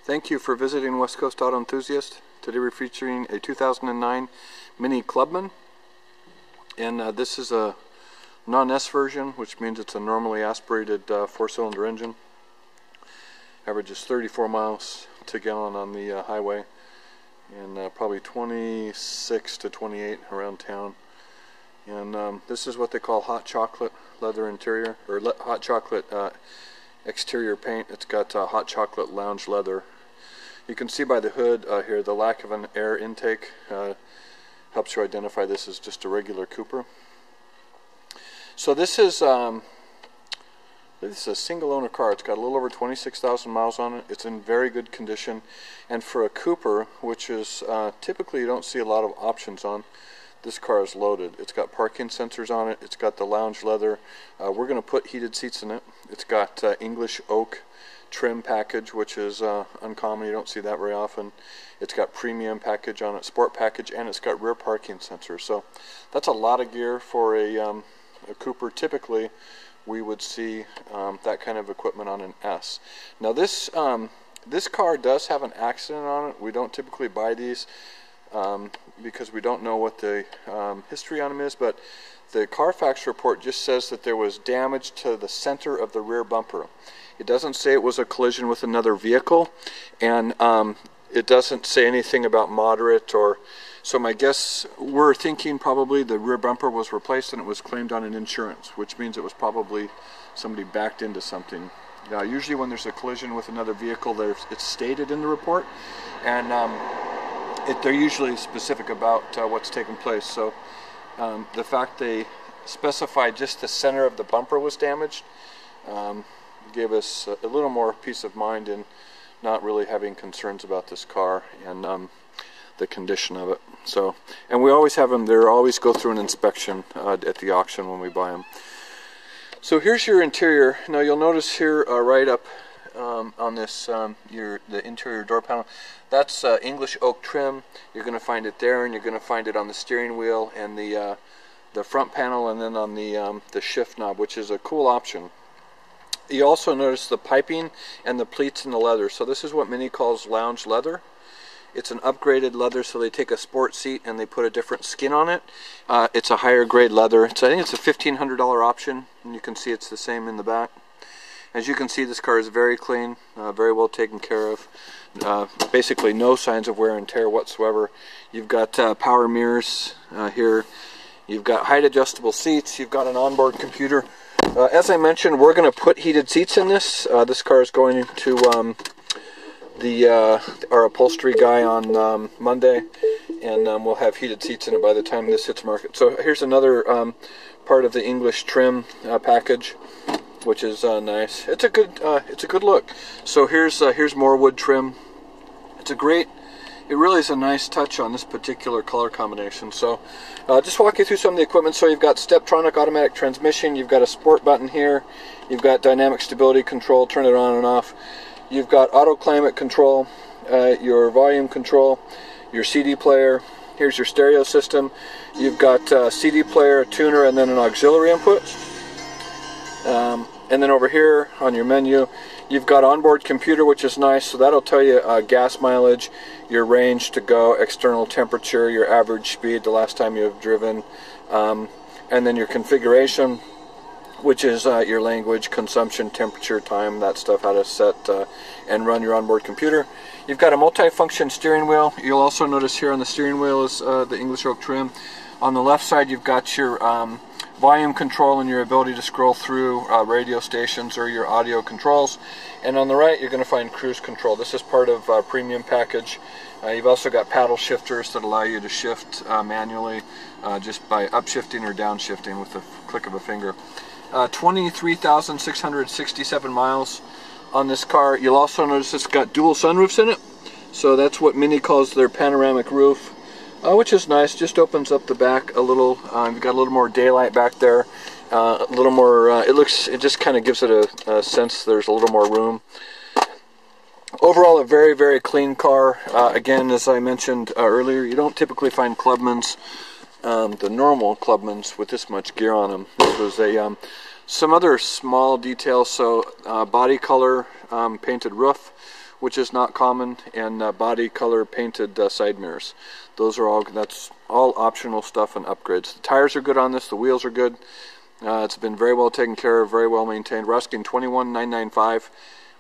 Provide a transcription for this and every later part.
Thank you for visiting West Coast Auto Enthusiast. Today we're featuring a 2009 Mini Clubman, and this is a non-S version, which means it's a normally aspirated 4-cylinder engine. Averages 34 miles to gallon on the highway, and probably 26 to 28 around town. And this is what they call hot chocolate leather interior, or hot chocolate exterior paint. It's got hot chocolate lounge leather. You can see by the hood here the lack of an air intake helps you identify this as just a regular Cooper. So this is a single owner car. It's got a little over 26,000 miles on it. It's in very good condition, and for a Cooper, which is typically you don't see a lot of options on, this car is loaded. It's got parking sensors on it. It's got the lounge leather. We're going to put heated seats in it. It's got English oak trim package, which is uncommon. You don't see that very often. It's got premium package on it, sport package, and it's got rear parking sensors. So that's a lot of gear for a Cooper. Typically we would see that kind of equipment on an S. Now this car does have an accident on it. We don't typically buy these because we don't know what the history on them is, but the Carfax report just says that there was damage to the center of the rear bumper. It doesn't say it was a collision with another vehicle, and it doesn't say anything about moderate, or so my guess, we're thinking probably the rear bumper was replaced and it was claimed on an insurance, which means it was probably somebody backed into something. Usually when there's a collision with another vehicle, it's stated in the report, and they're usually specific about what's taken place. So the fact they specified just the center of the bumper was damaged gave us a little more peace of mind in not really having concerns about this car and the condition of it. So, and we always have them, they always go through an inspection at the auction when we buy them. So here's your interior. Now you'll notice here right up on this the interior door panel, that's English oak trim. You're going to find it there, and you're going to find it on the steering wheel and the front panel, and then on the shift knob, which is a cool option. You also notice the piping and the pleats in the leather. So this is what Mini calls lounge leather. It's an upgraded leather, so they take a sport seat and they put a different skin on it. It's a higher grade leather. I think it's a $1,500 option, and you can see it's the same in the back. As you can see, this car is very clean, very well taken care of. Basically no signs of wear and tear whatsoever. You've got power mirrors here. You've got height adjustable seats. You've got an onboard computer. As I mentioned, we're going to put heated seats in this. This car is going to our upholstery guy on Monday, and we'll have heated seats in it by the time this hits market. So here's another part of the English trim package, which is nice. It's a good look. So here's more wood trim. It really is a nice touch on this particular color combination. So just walk you through some of the equipment. So you've got Steptronic automatic transmission. You've got a sport button here. You've got dynamic stability control, turn it on and off. You've got auto climate control, your volume control, your CD player. Here's your stereo system. You've got CD player, a tuner, and then an auxiliary input. And then over here on your menu, you've got onboard computer, which is nice. So that'll tell you gas mileage, your range to go, external temperature, your average speed the last time you've driven, and then your configuration, which is your language, consumption, temperature, time, that stuff, how to set and run your onboard computer. You've got a multifunction steering wheel. You'll also notice here on the steering wheel is the English oak trim. On the left side, you've got your volume control and your ability to scroll through radio stations or your audio controls. And on the right, you're going to find cruise control. This is part of premium package. You've also got paddle shifters that allow you to shift manually just by upshifting or downshifting with the click of a finger. 23,667 miles on this car. You'll also notice it's got dual sunroofs in it. So that's what Mini calls their panoramic roof. Which is nice. Just opens up the back a little. You've got a little more daylight back there. A little more. It just kind of gives it a sense there's a little more room. Overall, a very, very clean car. Again, as I mentioned earlier, you don't typically find Clubmans, the normal Clubmans, with this much gear on them. This was some other small details. So body color, painted roof which is not common, and body color painted side mirrors. That's all optional stuff and upgrades. The tires are good on this, the wheels are good. It's been very well taken care of, very well maintained. We're asking $21,995.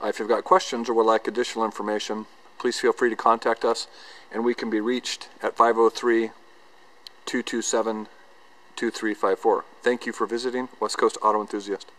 If you've got questions or would like additional information, please feel free to contact us, and we can be reached at 503-227-2354. Thank you for visiting West Coast Auto Enthusiast.